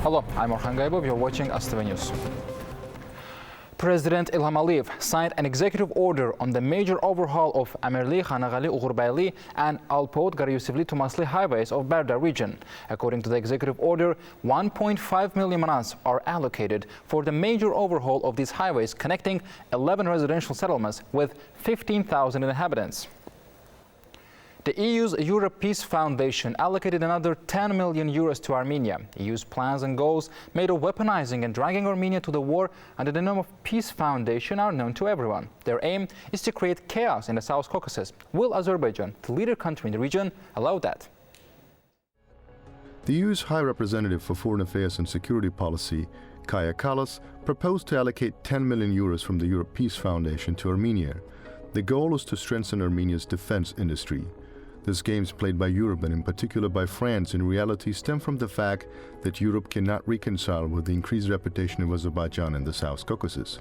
Hello, I'm Orhan Gaybov, you're watching AzTV News. President İlham signed an executive order on the major overhaul of Amirli, Xanagali, Uğurbayli and Alpot, Garayusivli, Tumasli highways of Bərdə region. According to the executive order, 1.5 million manats are allocated for the major overhaul of these highways connecting 11 residential settlements with 15,000 inhabitants. The EU's Europe Peace Foundation allocated another 10 million euros to Armenia. EU's plans and goals made of weaponizing and dragging Armenia to the war under the name of Peace Foundation are known to everyone. Their aim is to create chaos in the South Caucasus. Will Azerbaijan, the leader country in the region, allow that? The EU's High Representative for Foreign Affairs and Security Policy, Kaja Kallas, proposed to allocate 10 million euros from the Europe Peace Foundation to Armenia. The goal is to strengthen Armenia's defense industry. These games played by Europe and in particular by France in reality stem from the fact that Europe cannot reconcile with the increased reputation of Azerbaijan in the South Caucasus.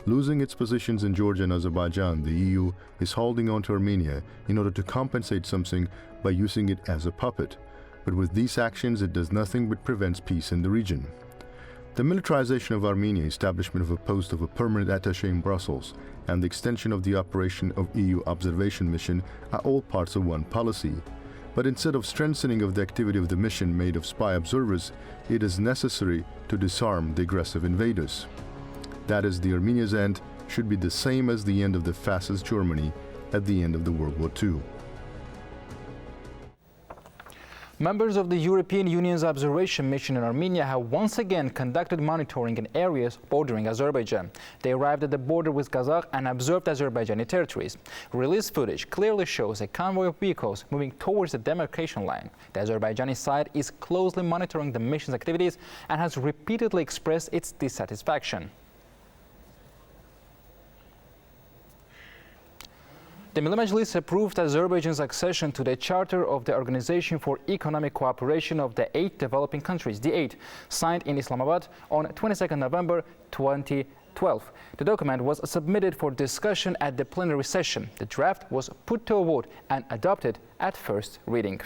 Losing its positions in Georgia and Azerbaijan, the EU is holding on to Armenia in order to compensate something by using it as a puppet. But with these actions, it does nothing but prevents peace in the region. The militarization of Armenia, establishment of a post of a permanent attaché in Brussels, and the extension of the operation of EU observation mission are all parts of one policy. But instead of strengthening of the activity of the mission made of spy observers, it is necessary to disarm the aggressive invaders. That is, the Armenia's end should be the same as the end of the fascist Germany at the end of the World War II. Members of the European Union's observation mission in Armenia have once again conducted monitoring in areas bordering Azerbaijan. They arrived at the border with Kazakh and observed Azerbaijani territories. Released footage clearly shows a convoy of vehicles moving towards the demarcation line. The Azerbaijani side is closely monitoring the mission's activities and has repeatedly expressed its dissatisfaction. The Milli Meclis approved Azerbaijan's accession to the Charter of the Organization for Economic Cooperation of the 8 Developing Countries, the 8, signed in Islamabad on 22 November 2012. The document was submitted for discussion at the plenary session. The draft was put to a vote and adopted at first reading.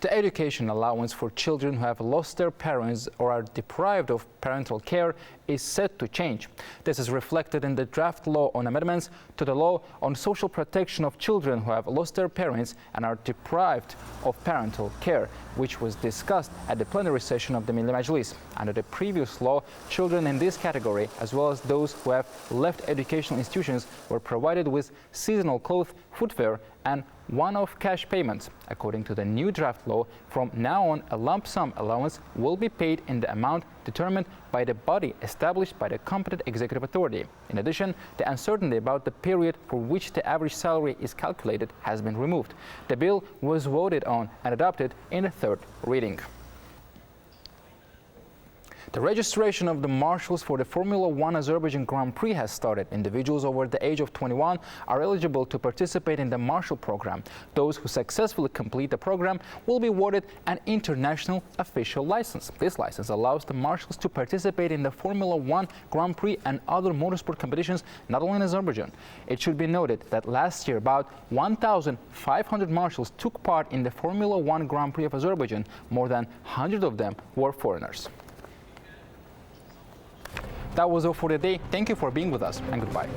The education allowance for children who have lost their parents or are deprived of parental care is set to change. This is reflected in the draft law on amendments to the law on social protection of children who have lost their parents and are deprived of parental care, which was discussed at the plenary session of the Milli Meclis. Under the previous law, children in this category, as well as those who have left educational institutions, were provided with seasonal clothes, footwear, and one-off cash payments. According to the new draft law, from now on, a lump sum allowance will be paid in the amount determined by the body established by the competent executive authority. In addition, the uncertainty about the period for which the average salary is calculated has been removed. The bill was voted on and adopted in the third reading. The registration of the marshals for the Formula 1 Azerbaijan Grand Prix has started. Individuals over the age of 21 are eligible to participate in the marshal program. Those who successfully complete the program will be awarded an international official license. This license allows the marshals to participate in the Formula 1 Grand Prix and other motorsport competitions, not only in Azerbaijan. It should be noted that last year about 1,500 marshals took part in the Formula 1 Grand Prix of Azerbaijan. More than 100 of them were foreigners. That was all for today. Thank you for being with us, and goodbye.